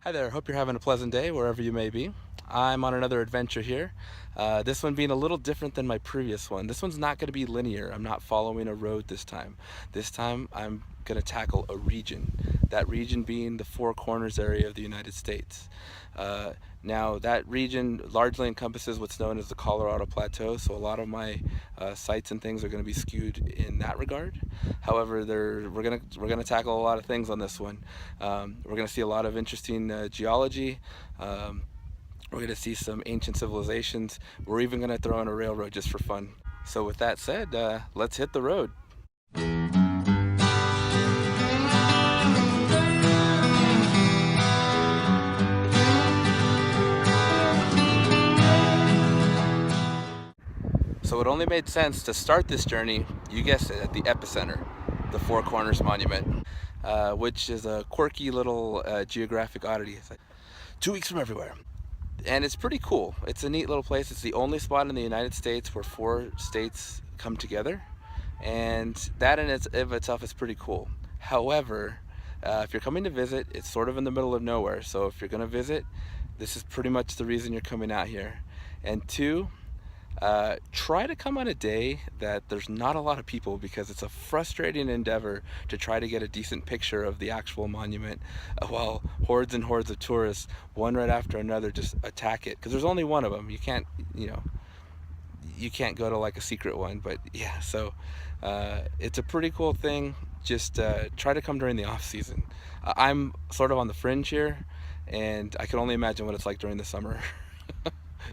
Hi there, hope you're having a pleasant day wherever you may be. I'm on another adventure here. This one being a little different than my previous one. This one's not going to be linear. I'm not following a road this time. This time I'm going to tackle a region. That region being the Four Corners area of the United States. Now that region largely encompasses what's known as the Colorado Plateau, so a lot of my sites and things are going to be skewed in that regard. However, we're gonna tackle a lot of things on this one. We're gonna see a lot of interesting geology. We're gonna see some ancient civilizations. We're even gonna throw in a railroad just for fun. So with that said, let's hit the road. So it only made sense to start this journey, you guessed it, at the epicenter, the Four Corners Monument, which is a quirky little geographic oddity. It's like 2 weeks from everywhere. And it's pretty cool. It's a neat little place. It's the only spot in the United States where 4 states come together, and that in of itself is pretty cool. However, if you're coming to visit, it's sort of in the middle of nowhere. So if you're going to visit, this is pretty much the reason you're coming out here. And 2, try to come on a day that there's not a lot of people, because it's a frustrating endeavor to try to get a decent picture of the actual monument while hordes and hordes of tourists, one right after another, just attack it, because there's only one of them. You can't, you can't go to like a secret one. But yeah, so it's a pretty cool thing. Just try to come during the off season. I'm sort of on the fringe here, and I can only imagine what it's like during the summer.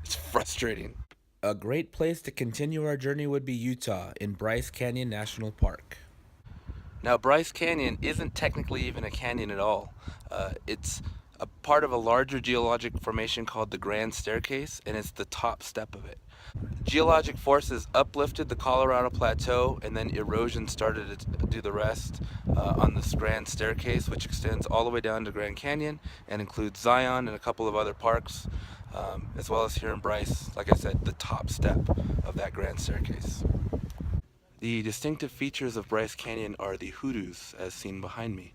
It's frustrating. A great place to continue our journey would be Utah in Bryce Canyon National Park. Now, Bryce Canyon isn't technically even a canyon at all. It's a part of a larger geologic formation called the Grand Staircase, and it's the top step of it. Geologic forces uplifted the Colorado Plateau, and then erosion started to do the rest on this Grand Staircase, which extends all the way down to Grand Canyon and includes Zion and a couple of other parks, as well as here in Bryce, like I said, the top step of that Grand Staircase. The distinctive features of Bryce Canyon are the hoodoos, as seen behind me.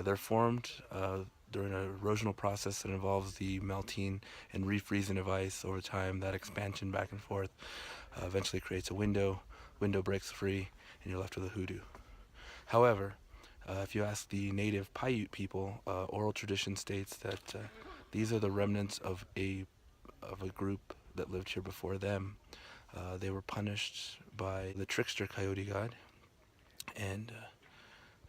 They're formed during an erosional process that involves the melting and refreezing of ice over time. That expansion back and forth eventually creates a window breaks free, and you're left with a hoodoo. However, if you ask the native Paiute people, oral tradition states that these are the remnants of a group that lived here before them. They were punished by the trickster coyote god, and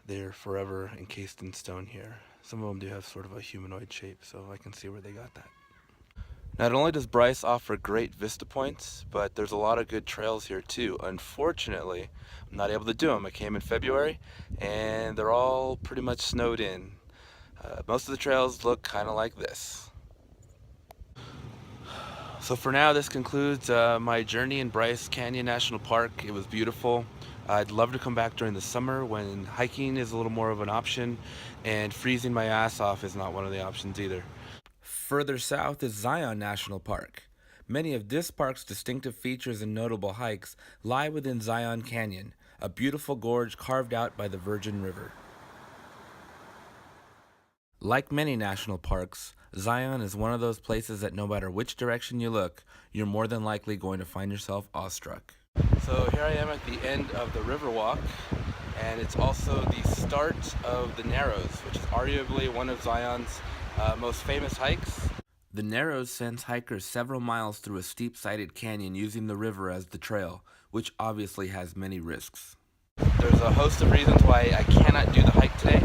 they're forever encased in stone here. Some of them do have sort of a humanoid shape, so I can see where they got that. Not only does Bryce offer great vista points, but there's a lot of good trails here too. Unfortunately, I'm not able to do them. I came in February, and they're all pretty much snowed in. Most of the trails look kind of like this. So for now, this concludes my journey in Bryce Canyon National Park. It was beautiful. I'd love to come back during the summer when hiking is a little more of an option, and freezing my ass off is not one of the options either. Further south is Zion National Park. Many of this park's distinctive features and notable hikes lie within Zion Canyon, a beautiful gorge carved out by the Virgin River. Like many national parks, Zion is one of those places that no matter which direction you look, you're more than likely going to find yourself awestruck. So here I am at the end of the Riverwalk, and it's also the start of the Narrows, which is arguably one of Zion's most famous hikes. The Narrows sends hikers several miles through a steep-sided canyon using the river as the trail, which obviously has many risks. There's a host of reasons why I cannot do the hike today.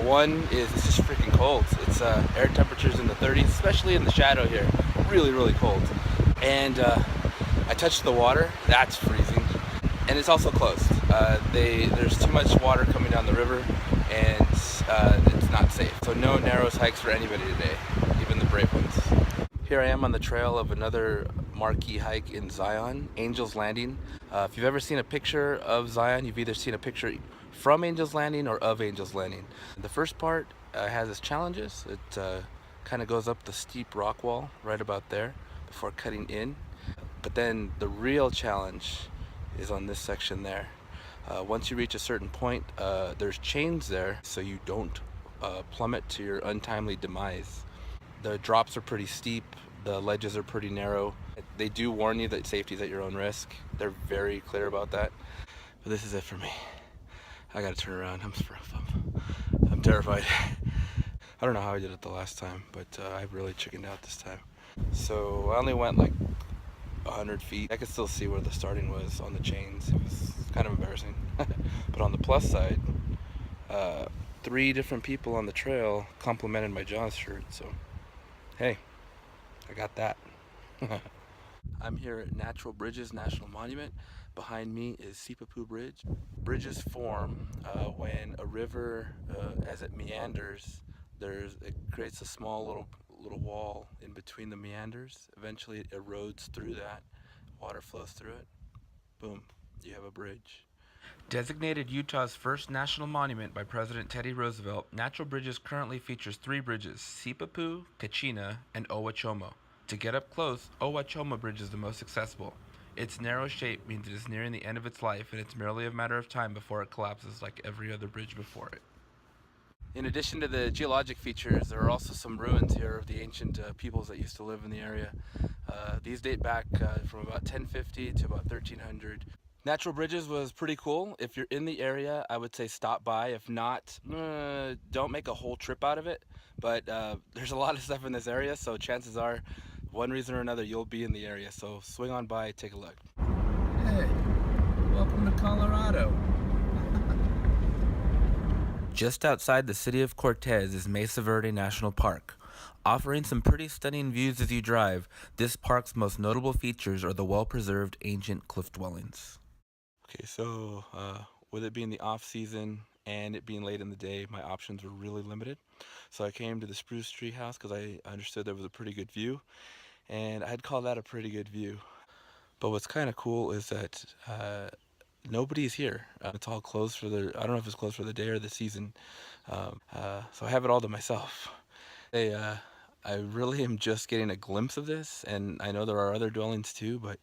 One is it's just freaking cold. It's air temperatures in the 30s, especially in the shadow here. Really, really cold. And I touched the water. That's freezing. And it's also closed. There's too much water coming down the river, and it's not safe. So no Narrows hikes for anybody today, even the brave ones. Here I am on the trail of another marquee hike in Zion, Angel's Landing. If you've ever seen a picture of Zion, you've either seen a picture from Angel's Landing or of Angel's Landing. The first part has its challenges. It kind of goes up the steep rock wall right about there before cutting in. But then the real challenge is on this section there. Once you reach a certain point, there's chains there so you don't plummet to your untimely demise. The drops are pretty steep, the ledges are pretty narrow. They do warn you that safety is at your own risk. They're very clear about that. But this is it for me. I gotta turn around. I'm terrified. I don't know how I did it the last time, but I really chickened out this time. So I only went like 100 feet. I could still see where the starting was on the chains. It was kind of embarrassing. But on the plus side, 3 different people on the trail complimented my Jaws shirt, so hey, I got that. I'm here at Natural Bridges National Monument. Behind me is Sipapu Bridge. Bridges form when a river, as it meanders, it creates a small little wall in between the meanders. Eventually it erodes through that. Water flows through it. Boom, you have a bridge. Designated Utah's first national monument by President Teddy Roosevelt, Natural Bridges currently features 3 bridges: Sipapu, Kachina, and Owachomo. To get up close, Owachomo Bridge is the most accessible. Its narrow shape means it is nearing the end of its life, and it's merely a matter of time before it collapses like every other bridge before it. In addition to the geologic features, there are also some ruins here of the ancient peoples that used to live in the area. These date back from about 1050 to about 1300. Natural Bridges was pretty cool. If you're in the area, I would say stop by. If not, don't make a whole trip out of it. But there's a lot of stuff in this area, so chances are, one reason or another, you'll be in the area. So swing on by, take a look. Hey, welcome to Colorado. Just outside the city of Cortez is Mesa Verde National Park. Offering some pretty stunning views as you drive, this park's most notable features are the well-preserved ancient cliff dwellings. Okay, so with it being the off-season and it being late in the day, my options were really limited. So I came to the Spruce Tree House because I understood there was a pretty good view, and I'd call that a pretty good view. But what's kind of cool is that nobody's here. It's all closed for I don't know if it's closed for the day or the season. So I have it all to myself. I really am just getting a glimpse of this, and I know there are other dwellings too, but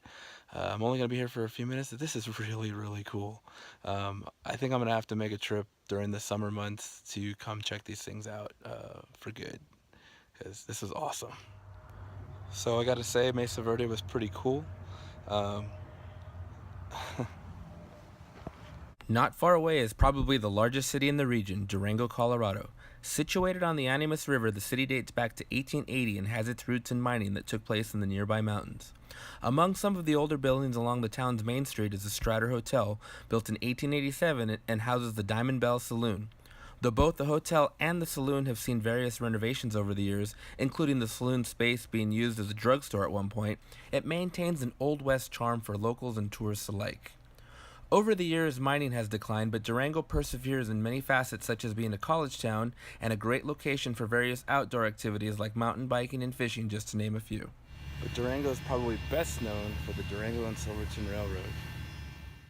I'm only going to be here for a few minutes. This is really, really cool. I think I'm going to have to make a trip during the summer months to come check these things out for good, because this is awesome. So I got to say, Mesa Verde was pretty cool. Not far away is probably the largest city in the region, Durango, Colorado. Situated on the Animas River, the city dates back to 1880 and has its roots in mining that took place in the nearby mountains. Among some of the older buildings along the town's main street is the Strider Hotel, built in 1887 and houses the Diamond Bell Saloon. Though both the hotel and the saloon have seen various renovations over the years, including the saloon space being used as a drugstore at one point, it maintains an Old West charm for locals and tourists alike. Over the years, mining has declined, but Durango perseveres in many facets, such as being a college town and a great location for various outdoor activities like mountain biking and fishing, just to name a few. But Durango is probably best known for the Durango and Silverton Railroad.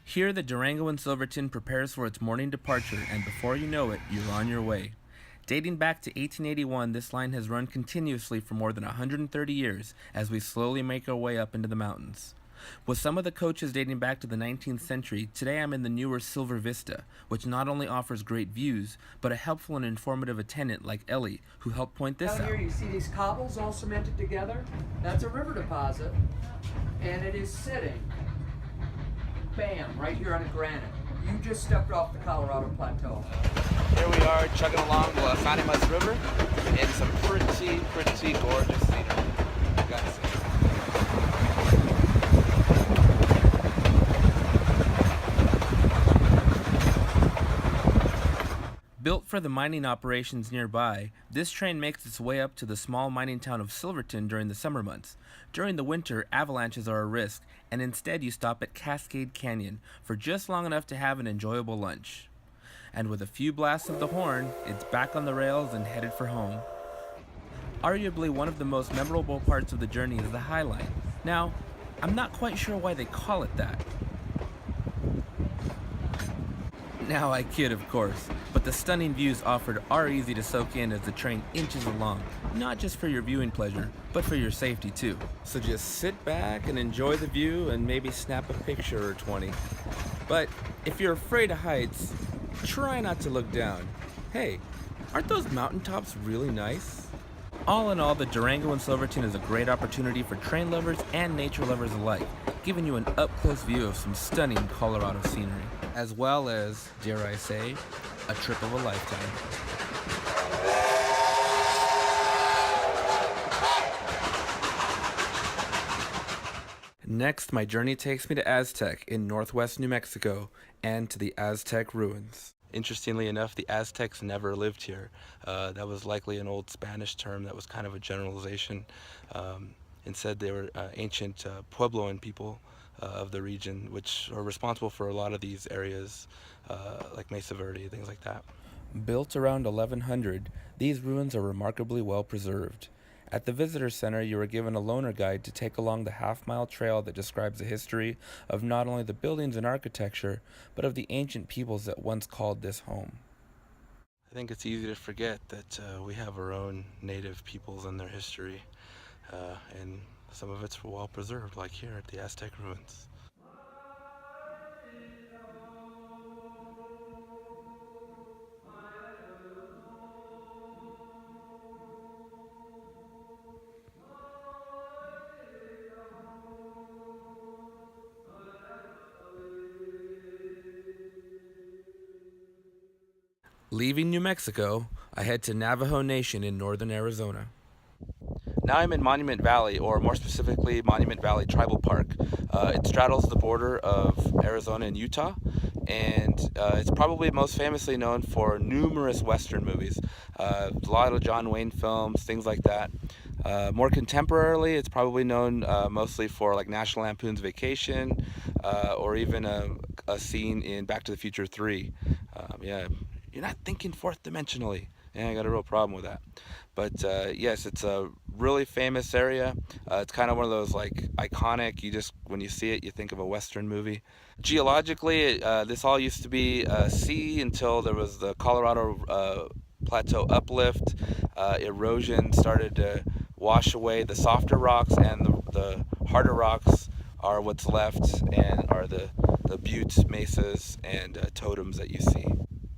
Here, the Durango and Silverton prepares for its morning departure, and before you know it, you're on your way. Dating back to 1881, this line has run continuously for more than 130 years as we slowly make our way up into the mountains. With some of the coaches dating back to the 19th century, today I'm in the newer Silver Vista, which not only offers great views, but a helpful and informative attendant like Ellie, who helped point this out. Down here you see these cobbles all cemented together? That's a river deposit, and it is sitting, bam, right here on a granite. You just stepped off the Colorado Plateau. Here we are chugging along the Las Animas River in some pretty gorgeous scenery. You gotta see. Built for the mining operations nearby, this train makes its way up to the small mining town of Silverton during the summer months. During the winter, avalanches are a risk, and instead you stop at Cascade Canyon for just long enough to have an enjoyable lunch. And with a few blasts of the horn, it's back on the rails and headed for home. Arguably one of the most memorable parts of the journey is the High Line. Now, I'm not quite sure why they call it that. Now I kid, of course, but the stunning views offered are easy to soak in as the train inches along, not just for your viewing pleasure, but for your safety too. So just sit back and enjoy the view and maybe snap a picture or 20. But if you're afraid of heights, try not to look down. Hey, Aren't those mountaintops really nice? All in all, the Durango and Silverton is a great opportunity for train lovers and nature lovers alike, giving you an up-close view of some stunning Colorado scenery, as well as, dare I say, a trip of a lifetime. Next, my journey takes me to Aztec in northwest New Mexico and to the Aztec Ruins. Interestingly enough, the Aztecs never lived here. That was likely an old Spanish term that was kind of a generalization. Instead, they were ancient Puebloan people of the region, which are responsible for a lot of these areas, like Mesa Verde, things like that. Built around 1100, these ruins are remarkably well preserved. At the Visitor Center, you are given a loaner guide to take along the half-mile trail that describes the history of not only the buildings and architecture, but of the ancient peoples that once called this home. I think it's easy to forget that we have our own native peoples and their history, and some of it's well preserved, like here at the Aztec Ruins. Leaving New Mexico, I head to Navajo Nation in northern Arizona. Now I'm in Monument Valley, or more specifically, Monument Valley Tribal Park. It straddles the border of Arizona and Utah, and it's probably most famously known for numerous Western movies. A lot of John Wayne films, things like that. More contemporarily, it's probably known mostly for like National Lampoon's Vacation, or even a scene in Back to the Future 3. Yeah. You're not thinking fourth dimensionally. Yeah, I got a real problem with that. But yes, it's a really famous area. It's kind of one of those like iconic, when you see it, you think of a Western movie. Geologically, this all used to be sea until there was the Colorado Plateau uplift. Erosion started to wash away the softer rocks, and the harder rocks are what's left and are the buttes, mesas, and totems that you see.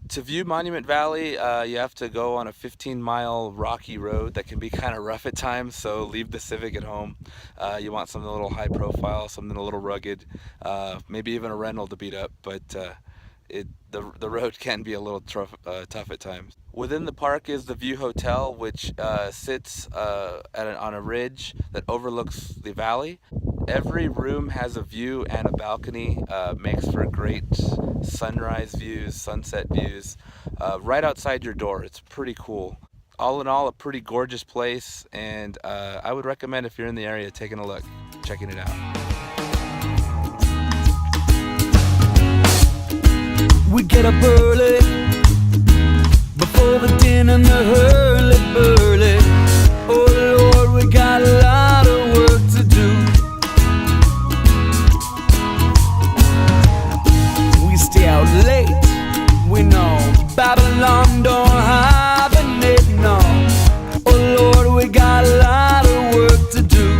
To view Monument Valley, you have to go on a 15-mile rocky road that can be kind of rough at times, so leave the Civic at home. You want something a little high profile, something a little rugged, maybe even a rental to beat up, but the road can be a little tough at times. Within the park is the View Hotel, which sits on a ridge that overlooks the valley. Every room has a view and a balcony, makes for great sunrise views, sunset views, right outside your door. It's pretty cool. All in all, a pretty gorgeous place, and I would recommend, if you're in the area, taking a look, checking it out. We get up early, before the din and the hurly-burly. Oh Lord, we got a lot of work to do. We stay out late, we know Babylon don't hibernate, no. Oh Lord, we got a lot of work to do.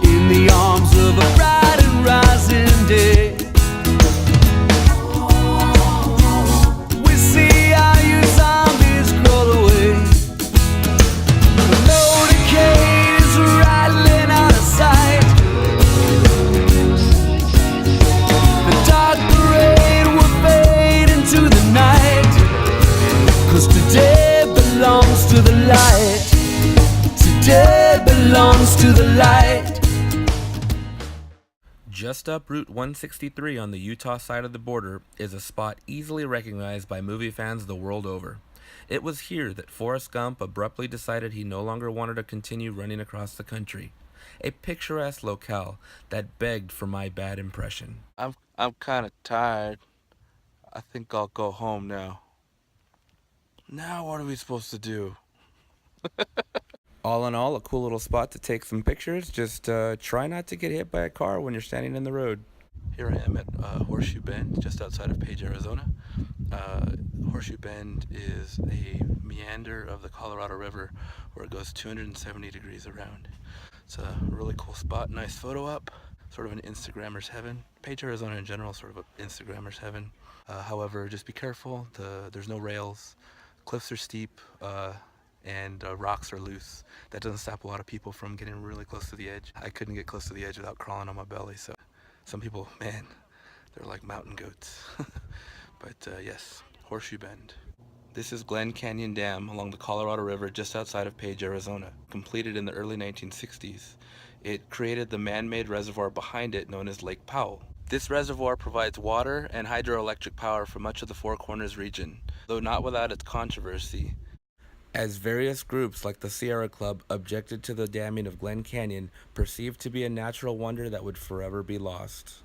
In the arms of a bright and rising day, we see how you zombies crawl away. The motorcade is rattling out of sight. The dark parade will fade into the night, 'cause today belongs to the light. Today belongs to the light. Just up Route 163 on the Utah side of the border is a spot easily recognized by movie fans the world over. It was here that Forrest Gump abruptly decided he no longer wanted to continue running across the country. A picturesque locale that begged for my bad impression. I'm kind of tired. I think I'll go home now. Now what are we supposed to do? All in all, a cool little spot to take some pictures. Just try not to get hit by a car when you're standing in the road. Here I am at Horseshoe Bend, just outside of Page, Arizona. Horseshoe Bend is a meander of the Colorado River where it goes 270 degrees around. It's a really cool spot, nice photo op. sort of an Instagrammer's heaven. Page, Arizona in general, sort of an Instagrammer's heaven. However, just be careful. There's no rails, cliffs are steep, and rocks are loose. That doesn't stop a lot of people from getting really close to the edge. I couldn't get close to the edge without crawling on my belly, so some people, man, they're like mountain goats. But yes, Horseshoe Bend. This is Glen Canyon Dam along the Colorado River just outside of Page, Arizona. Completed in the early 1960s. It created the man-made reservoir behind it known as Lake Powell. This reservoir provides water and hydroelectric power for much of the Four Corners region, though not without its controversy, as various groups like the Sierra Club objected to the damming of Glen Canyon, perceived to be a natural wonder that would forever be lost.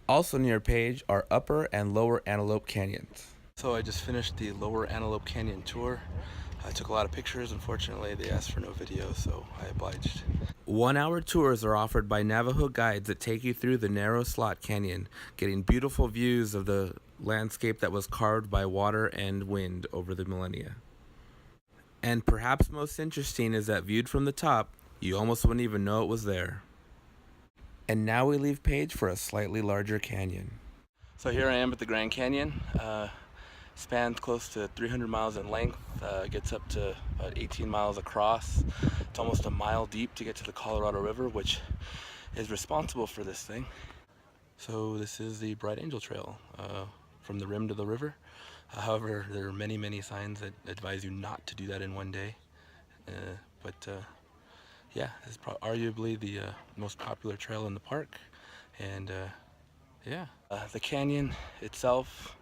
Also near Page are Upper and Lower Antelope Canyons. So I just finished the Lower Antelope Canyon tour. I took a lot of pictures. Unfortunately, they asked for no video, so I obliged. 1-hour tours are offered by Navajo guides that take you through the narrow slot canyon, getting beautiful views of the landscape that was carved by water and wind over the millennia. And perhaps most interesting is that viewed from the top, you almost wouldn't even know it was there. And now we leave Page for a slightly larger canyon. So here I am at the Grand Canyon. Spans close to 300 miles in length, gets up to about 18 miles across. It's almost a mile deep to get to the Colorado River, which is responsible for this thing. So this is the Bright Angel Trail from the rim to the river. However, there are many signs that advise you not to do that in one day. Yeah, it's arguably the most popular trail in the park. And yeah, the canyon itself,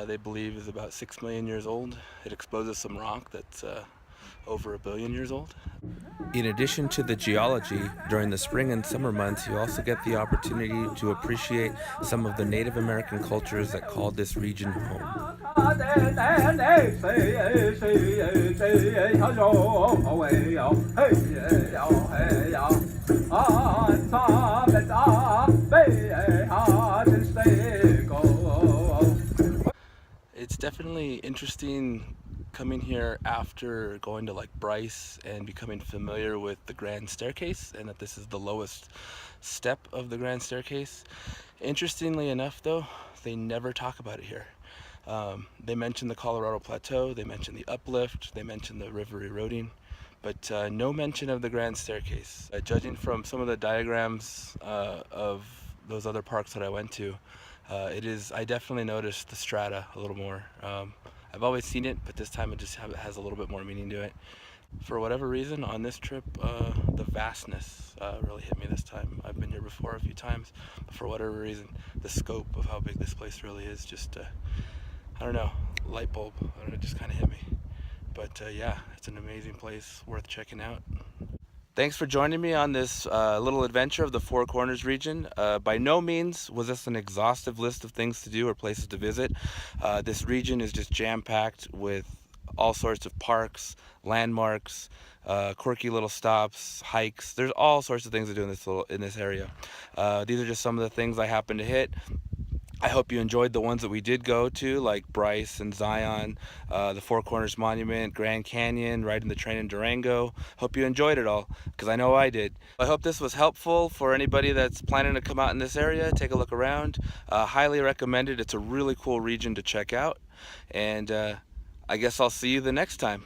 they believe is about 6 million years old. It exposes some rock that's over 1 billion years old. In addition to the geology, during the spring and summer months, you also get the opportunity to appreciate some of the Native American cultures that called this region home. It's definitely interesting coming here after going to like Bryce and becoming familiar with the Grand Staircase, and that this is the lowest step of the Grand Staircase. Interestingly enough though, they never talk about it here. They mention the Colorado Plateau, they mention the uplift, they mention the river eroding, but no mention of the Grand Staircase. Judging from some of the diagrams of those other parks that I went to, I definitely noticed the strata a little more. I've always seen it, but this time it just has a little bit more meaning to it. For whatever reason, on this trip, the vastness really hit me this time. I've been here before a few times, but for whatever reason, the scope of how big this place really is just, I don't know, light bulb. I don't know, it just kind of hit me. But yeah, it's an amazing place, worth checking out. Thanks for joining me on this little adventure of the Four Corners region. By no means was this an exhaustive list of things to do or places to visit. This region is just jam-packed with all sorts of parks, landmarks, quirky little stops, hikes. There's all sorts of things to do in this area. These are just some of the things I happened to hit. I hope you enjoyed the ones that we did go to, like Bryce and Zion, the Four Corners Monument, Grand Canyon, riding the train in Durango. Hope you enjoyed it all, because I know I did. I hope this was helpful for anybody that's planning to come out in this area, take a look around. Highly recommended. It's a really cool region to check out. And I guess I'll see you the next time.